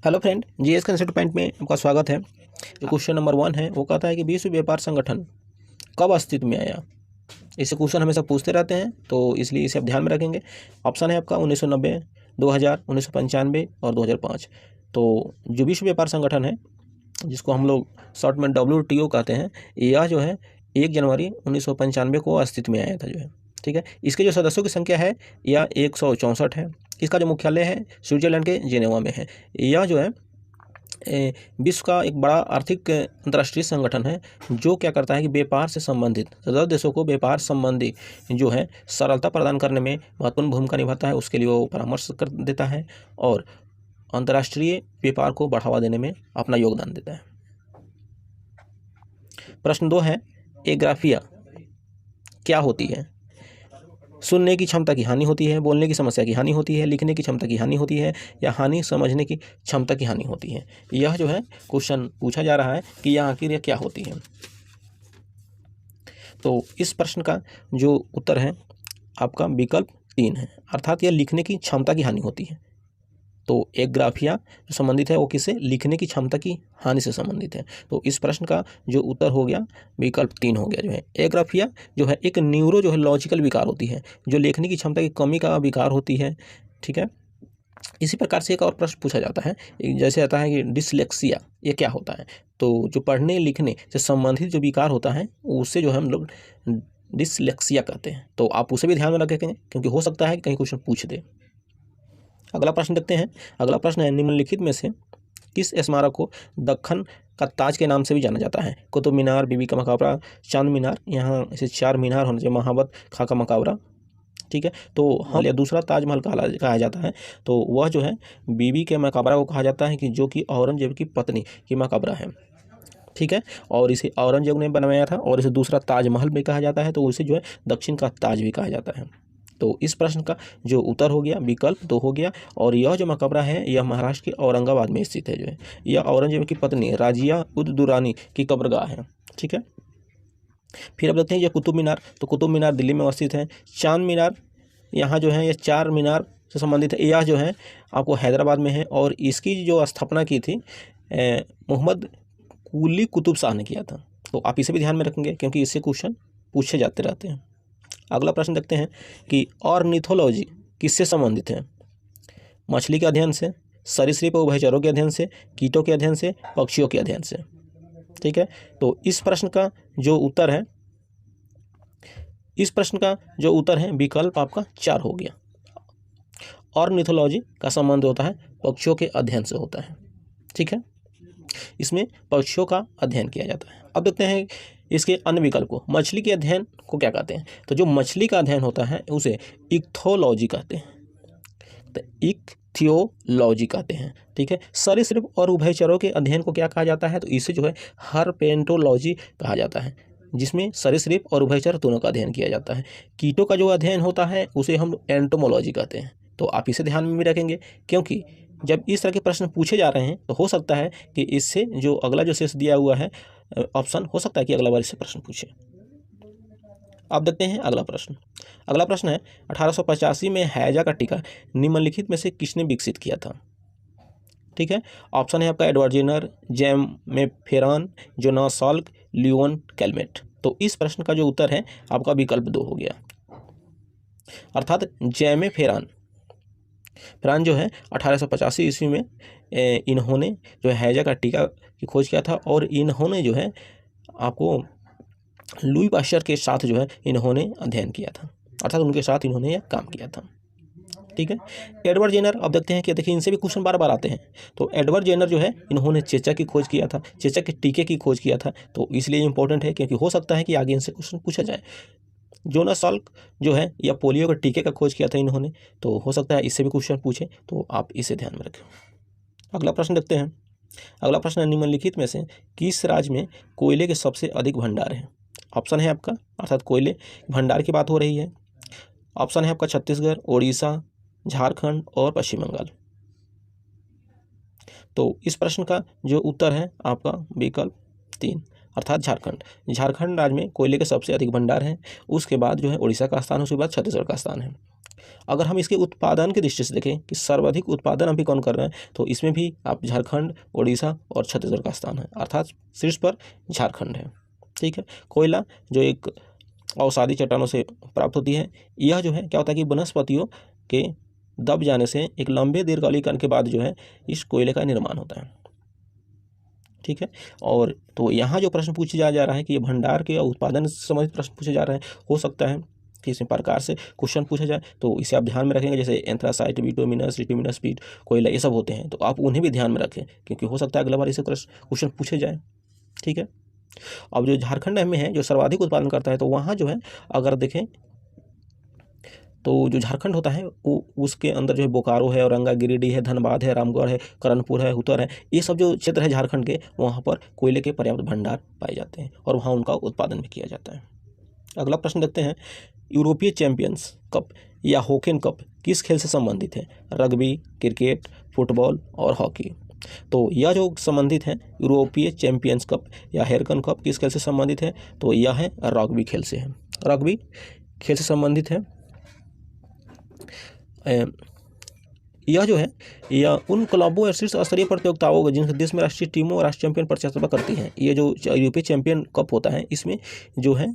Hello friend, GS concept point में आपका स्वागत है। जो क्वेश्चन नंबर 1 है वो कहता है कि विश्व व्यापार संगठन कब अस्तित्व में आया। इसे क्वेश्चन हमेशा पूछते रहते हैं, तो इसलिए इसे आप ध्यान में रखेंगे। ऑप्शन है आपका 1990, 2000, 1995 और 2005। तो जो विश्व व्यापार संगठन है, जिसको हम लोग शॉर्ट में WTO कहते हैं, यह जो है 1 जनवरी 1995 को अस्तित्व में आया था जो है। ठीक है, इसके जो सदस्यों की संख्या है यह 164 है। इसका जो मुख्यालय है स्विट्जरलैंड के जेनेवा में है। यह जो है विश्व का एक बड़ा आर्थिक अंतर्राष्ट्रीय संगठन है, जो क्या करता है कि व्यापार से संबंधित सदस्य देशों को व्यापार संबंधी जो है सरलता प्रदान करने में महत्वपूर्ण भूमिका निभाता है। उसके लिए वो परामर्श कर देता है और अंतर्राष्ट्रीय व्यापार को बढ़ावा देने में अपना योगदान देता है। प्रश्न 2 है, एग्राफिया क्या होती है। सुनने की क्षमता की हानि होती है, बोलने की समस्या की हानि होती है, लिखने की क्षमता की हानि होती है, या हानि समझने की क्षमता की हानि होती है। यह जो है क्वेश्चन पूछा जा रहा है कि यह आखिर यह क्या होती है। तो इस प्रश्न का जो उत्तर है आपका विकल्प 3 है, अर्थात यह लिखने की क्षमता की हानि होती है। तो एग्राफिया जो संबंधित है वो किससे, लिखने की क्षमता की हानि से संबंधित है। तो इस प्रश्न का जो उत्तर हो गया विकल्प 3 हो गया। जो है एग्राफिया जो है एक न्यूरो जो है लॉजिकल विकार होती है, जो लेखने की क्षमता की कमी का विकार होती है। ठीक है, इसी प्रकार से एक और प्रश्न पूछा जाता है, जैसे आता है कि डिसलेक्सिया ये क्या होता है। तो जो पढ़ने लिखने से संबंधित जो विकार होता है उससे जो है हम लोग डिसलेक्सिया कहते हैं। तो आप उसे भी ध्यान में रखेंगे, क्योंकि हो सकता है कि कहीं क्वेश्चन पूछ दे। अगला प्रश्न देखते हैं। अगला प्रश्न है, निम्नलिखित में से किस स्मारक को दक्कन का ताज के नाम से भी जाना जाता है। कुतुब मीनार, बीबी का मकबरा, चांद मीनार, यहाँ इसे 4 मीनार होने चाहिए, महाबत खां का मकबरा। ठीक है, तो हम या दूसरा ताजमहल कहा जाता है, तो वह जो है बीबी के मकबरा को कहा जाता है कि जो कि औरंगजेब की पत्नी की मकबरा है। ठीक है, और इसे औरंगजेब ने बनवाया था, और इसे दूसरा ताजमहल भी कहा जाता है, तो उसे जो है दक्षिण का ताज भी कहा जाता है। तो इस प्रश्न का जो उत्तर हो गया विकल्प 2 हो गया। और यह जो मकबरा है यह महाराष्ट्र के औरंगाबाद में स्थित है। जो है यह औरंगजेब की पत्नी राजिया उद दुरानी की कब्रगाह है। ठीक है, फिर अब देखते हैं ये कुतुब मीनार। तो कुतुब मीनार दिल्ली में अवस्थित है। चांद मीनार यहाँ जो है यह 4 मीनार से संबंधित है। यह जो है आपको हैदराबाद में है, और इसकी जो स्थापना की थी मोहम्मद कुली कुतुब शाह ने किया था। तो आप इसे भी ध्यान में रखेंगे, क्योंकि इससे क्वेश्चन पूछे जाते रहते हैं। अगला प्रश्न देखते हैं कि ऑर्निथोलॉजी किससे संबंधित है। मछली के अध्ययन से, सरीसृप और उभयचरों के अध्ययन से, कीटों के अध्ययन से, पक्षियों के अध्ययन से। ठीक है, तो इस प्रश्न का जो उत्तर है विकल्प आपका 4 हो गया। ऑर्निथोलॉजी का संबंध होता है पक्षियों के अध्ययन से होता है। ठीक है, इसमें पक्षियों का अध्ययन किया जाता है। अब देखते हैं इसके अन्य विकल्प को। मछली के अध्ययन को क्या कहते हैं। तो जो मछली का अध्ययन होता है उसे इक्थोलॉजी कहते हैं। तो इक्थियोलॉजी कहते हैं। ठीक है, सरीसृप और उभयचरों के अध्ययन को क्या कहा जाता है। तो इसे जो है हर्पेंटोलॉजी कहा जाता है, जिसमें सरीसृप और उभयचर दोनों का अध्ययन किया जाता है। कीटों का जो अध्ययन होता है उसे हम एंटोमोलॉजी कहते हैं। तो आप इसे ध्यान में भी रखेंगे, क्योंकि जब इस तरह के प्रश्न पूछे जा रहे हैं तो हो सकता है कि इससे जो अगला जो शेष दिया हुआ है ऑप्शन, हो सकता है कि अगला बार इससे प्रश्न पूछे। अब देखते हैं अगला प्रश्न। अगला प्रश्न है, 1885 में हैजा का टीका निम्नलिखित में से किसने विकसित किया था। ठीक है, ऑप्शन है आपका एडवर्ड जेनर, जेमेफेरॉन, जोनास साल्क, लियोन कैलमेट। तो इस प्रश्न का जो उत्तर है आपका विकल्प 2 हो गया, अर्थात जेमेफेरॉन जो है 1885 ईस्वी में इन्होंने जो है हैजा का टीका की खोज किया था, और इन्होंने जो है आपको लुई पाश्चर के साथ जो है इन्होंने अध्ययन किया था, अर्थात उनके साथ इन्होंने यह काम किया था। ठीक है, एडवर्ड जेनर, अब देखते हैं कि देखिए इनसे भी क्वेश्चन बार बार आते हैं। तो एडवर्ड जेनर जो है इन्होंने चेचक की खोज किया था, चेचक के टीके की खोज किया था, तो इसलिए इंपॉर्टेंट है, क्योंकि हो सकता है कि आगे इनसे क्वेश्चन पूछा जाए। जोनास साल्क जो है या पोलियो के टीके का खोज किया था इन्होंने, तो हो सकता है इससे भी क्वेश्चन पूछे, तो आप इसे ध्यान में रखें। अगला प्रश्न देखते हैं। अगला प्रश्न है, निम्नलिखित में से किस राज्य में कोयले के सबसे अधिक भंडार हैं। ऑप्शन है आपका, अर्थात कोयले भंडार की बात हो रही है। ऑप्शन है आपका छत्तीसगढ़, उड़ीसा, झारखंड और पश्चिम बंगाल। तो इस प्रश्न का जो उत्तर है आपका विकल्प 3, अर्थात झारखंड। झारखंड राज्य में कोयले के सबसे अधिक भंडार हैं। उसके बाद जो है उड़ीसा का स्थान, उसके बाद छत्तीसगढ़ का स्थान है। अगर हम इसके उत्पादन की दृष्टि से देखें कि सर्वाधिक उत्पादन अभी कौन कर रहे हैं, तो इसमें भी आप झारखंड, उड़ीसा और छत्तीसगढ़ का स्थान है, अर्थात शीर्ष पर झारखंड है। ठीक है। कोयला जो एक अवसादी चट्टानों से प्राप्त होती है, यह जो है क्या होता है कि वनस्पतियों के दब जाने से एक लंबे दीर्घकालीन के बाद जो है इस कोयले का निर्माण होता है। ठीक है। और तो यहाँ जो प्रश्न पूछा जा रहा है कि ये भंडार के उत्पादन से संबंधित प्रश्न पूछे जा रहे हैं, हो सकता है कि इसमें प्रकार से क्वेश्चन पूछा जाए, तो इसे आप ध्यान में रखेंगे। जैसे एंथ्रासाइट, बिटुमिनस, रिटुमिनस पीट, कोयला, ये सब होते हैं, तो आप उन्हें भी ध्यान में रखें, क्योंकि हो सकता है अगला बार इसे क्वेश्चन पूछे जाए। ठीक है। अब जो झारखंड में है जो सर्वाधिक उत्पादन करता है, तो वहाँ जो है अगर देखें तो जो झारखंड होता है वो उसके अंदर जो है बोकारो है, औरंगा, गिरिडीह है, धनबाद है, रामगढ़ है, करणपुर है, उत्तर है, ये सब जो क्षेत्र है झारखंड के, वहाँ पर कोयले के पर्याप्त भंडार पाए जाते हैं और वहाँ उनका उत्पादन भी किया जाता है। अगला प्रश्न देखते हैं, यूरोपीय चैंपियंस कप या होकेन कप किस खेल से संबंधित है? रग्बी, क्रिकेट, फुटबॉल और हॉकी। तो यह जो संबंधित है यूरोपीय चैंपियंस कप या हेरकन कप किस खेल से संबंधित है? तो यह है रग्बी खेल से है, रग्बी खेल से संबंधित है। यह जो है यह उन क्लबों या शीर्ष स्तरीय प्रतियोगिताओं को जिनके देश में राष्ट्रीय टीमों और राष्ट्रीय चैंपियन प्रतिस्पर्धा करती हैं। ये जो यूरोपीय चैंपियन कप होता है, इसमें जो है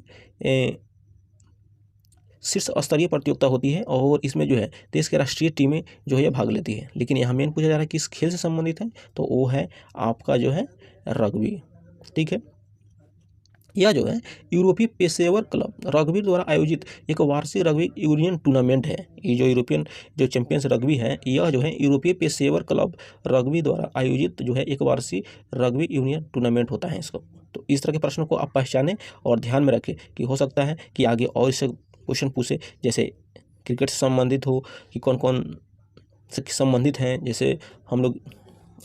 शीर्ष स्तरीय प्रतियोगिता होती है और इसमें जो है देश के राष्ट्रीय टीमें जो है भाग लेती है। लेकिन यहाँ मेन पूछा जा रहा है किस खेल से संबंधित है, तो वो है आपका जो है रग्बी। ठीक है। यह जो है यूरोपीय पेशेवर क्लब रग्बी द्वारा आयोजित एक वार्षिक रग्बी यूनियन टूर्नामेंट है। ये जो यूरोपियन जो चैंपियंस रग्बी है, यह जो है यूरोपीय पेशेवर क्लब रग्बी द्वारा आयोजित जो है एक वार्षिक रग्बी यूनियन टूर्नामेंट होता है इसको। तो इस तरह के प्रश्नों को आप पहचानें और ध्यान में रखें कि हो सकता है कि आगे और इससे क्वेश्चन पूछे, जैसे क्रिकेट से संबंधित हो कि कौन कौन से संबंधित हैं। जैसे हम लोग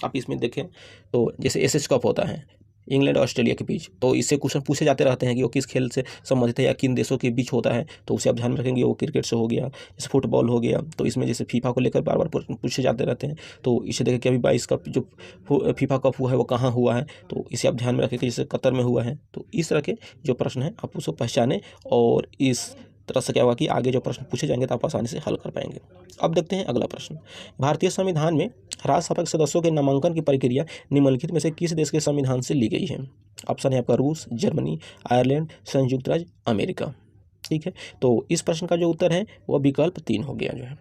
आप इसमें देखें तो जैसे एशेज कप होता है इंग्लैंड और ऑस्ट्रेलिया के बीच, तो इससे क्वेश्चन पूछे जाते रहते हैं कि वो किस खेल से संबंधित है या किन देशों के बीच होता है, तो उसे आप ध्यान में रखेंगे। वो क्रिकेट से हो गया, जैसे फुटबॉल हो गया, तो इसमें जैसे फीफा को लेकर बार बार पूछे जाते रहते हैं। तो इसे देखें कि अभी 22 का जो फीफा कप हुआ है वो कहाँ हुआ है, तो इसे आप ध्यान में रखें कि जैसे कतर में हुआ है। तो इस तरह के जो प्रश्न हैं आप उसको पहचानें और इस तरह से क्या हुआ कि आगे जो प्रश्न पूछे जाएंगे तो आप आसानी से हल कर पाएंगे। अब देखते हैं अगला प्रश्न। भारतीय संविधान में राज्यसभा के सदस्यों के नामांकन की प्रक्रिया निम्नलिखित में से किस देश के संविधान से ली गई है? ऑप्शन है आपका रूस, जर्मनी, आयरलैंड, संयुक्त राज्य अमेरिका। ठीक है। तो इस प्रश्न का जो उत्तर है वह विकल्प 3 हो गया, जो है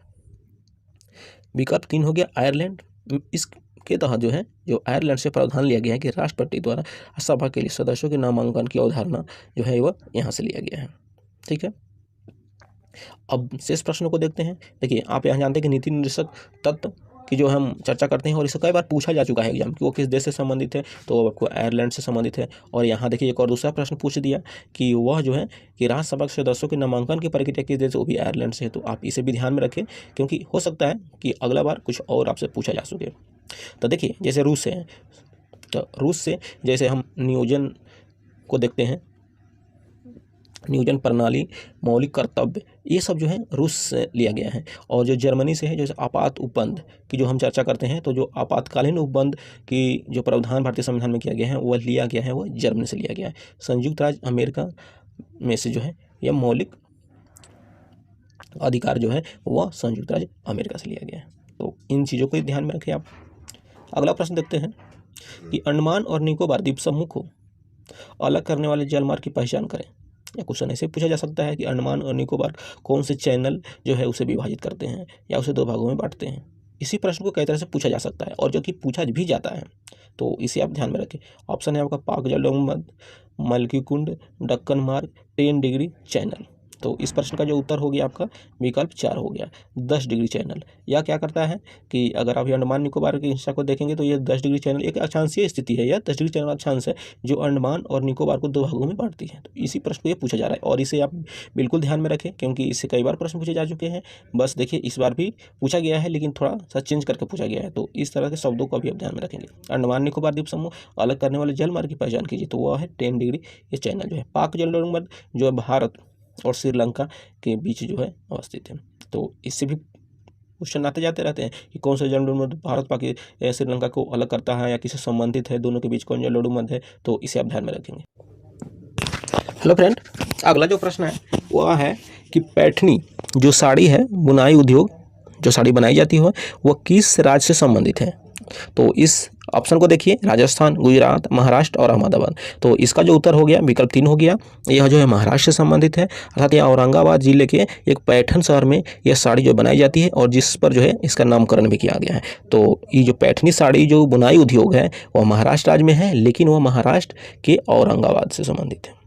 विकल्प 3 हो गया आयरलैंड। इसके तहत जो है जो आयरलैंड से प्रावधान लिया गया है कि राष्ट्रपति द्वारा सभा के लिए सदस्यों के नामांकन की अवधारणा जो है वह यहाँ से लिया गया है। ठीक है। अब शेष प्रश्नों को देखते हैं। देखिए आप यहाँ जानते हैं कि नीति निर्देशक तत्व की जो हम चर्चा करते हैं और इसे कई बार पूछा जा चुका है एग्जाम कि वो किस देश से संबंधित है, तो आपको आयरलैंड से संबंधित है। और यहाँ देखिए एक और दूसरा प्रश्न पूछ दिया कि वह जो है कि राज्यसभा के सदस्यों के नामांकन की प्रक्रिया किस देश से, वो भी आयरलैंड से है। तो आप इसे भी ध्यान में रखें क्योंकि हो सकता है कि अगला बार कुछ और आपसे पूछा जा सके। तो देखिए जैसे रूस से है, तो रूस से जैसे हम नियोजन को देखते हैं, नियोजन प्रणाली, मौलिक कर्तव्य, ये सब जो है रूस से लिया गया है। और जो जर्मनी से है जैसे आपात उपबंध की जो हम चर्चा करते हैं, तो जो आपातकालीन उपबंध की जो प्रावधान भारतीय संविधान में किया गया है वह लिया गया है, वह जर्मनी से लिया गया है। संयुक्त राज्य अमेरिका में से जो है यह मौलिक अधिकार जो है वह संयुक्त राज्य अमेरिका से लिया गया है। तो इन चीज़ों को ध्यान में रखें आप। अगला प्रश्न देखते हैं कि अंडमान और निकोबार द्वीप समूह को अलग करने वाले जलमार्ग की पहचान करें। या क्वेश्चन ऐसे पूछा जा सकता है कि अंडमान और निकोबार कौन से चैनल जो है उसे विभाजित करते हैं या उसे 2 भागों में बांटते हैं। इसी प्रश्न को कई तरह से पूछा जा सकता है और जो कि पूछा भी जाता है, तो इसे आप ध्यान में रखें। ऑप्शन है आपका पाक जलौघ, मलकी कुंड, दक्कन मार्ग, 10 डिग्री चैनल। तो इस प्रश्न का जो उत्तर हो गया आपका विकल्प 4 हो गया, 10 डिग्री चैनल। यह क्या करता है कि अगर आप अंडमान निकोबार की हिस्सा को देखेंगे तो ये 10 डिग्री चैनल एक अक्षांशीय स्थिति है। यह 10 डिग्री चैनल अक्षांश है जो अंडमान और निकोबार को 2 भागों में बांटती है। तो इसी प्रश्न को ये पूछा जा रहा है और इसे आप बिल्कुल ध्यान में रखें क्योंकि इससे कई बार प्रश्न पूछे जा चुके हैं। बस देखिए इस बार भी पूछा गया है लेकिन थोड़ा सा चेंज करके पूछा गया है। तो इस तरह के शब्दों को भी आप ध्यान में रखेंगे। अंडमान निकोबार द्वीप समूह अलग करने वाले जलमार्ग की पहचान कीजिए, तो वह है 10 डिग्री ये चैनल जो है। पाक जलौघ जो है भारत और श्रीलंका के बीच जो है अवस्थित है। तो इससे भी क्वेश्चन आते जाते रहते हैं कि कौन सा जलौघ भारत पाकिस्तान श्रीलंका को अलग करता है या किससे संबंधित है, दोनों के बीच कौन जलौघ है, तो इसे आप ध्यान में रखेंगे। हेलो फ्रेंड, अगला जो प्रश्न है वह है कि पैठनी जो साड़ी है, बुनाई उद्योग जो साड़ी बनाई जाती है वह किस राज्य से संबंधित है। तो इस ऑप्शन को देखिए, राजस्थान, गुजरात, महाराष्ट्र और अहमदाबाद। तो इसका जो उत्तर हो गया विकल्प 3 हो गया। यह जो है महाराष्ट्र से संबंधित है, अर्थात यह औरंगाबाद जिले के एक पैठन शहर में यह साड़ी जो बनाई जाती है और जिस पर जो है इसका नामकरण भी किया गया है। तो ये जो पैठनी साड़ी जो बुनाई उद्योग है वह महाराष्ट्र राज्य में है, लेकिन वह महाराष्ट्र के औरंगाबाद से संबंधित है।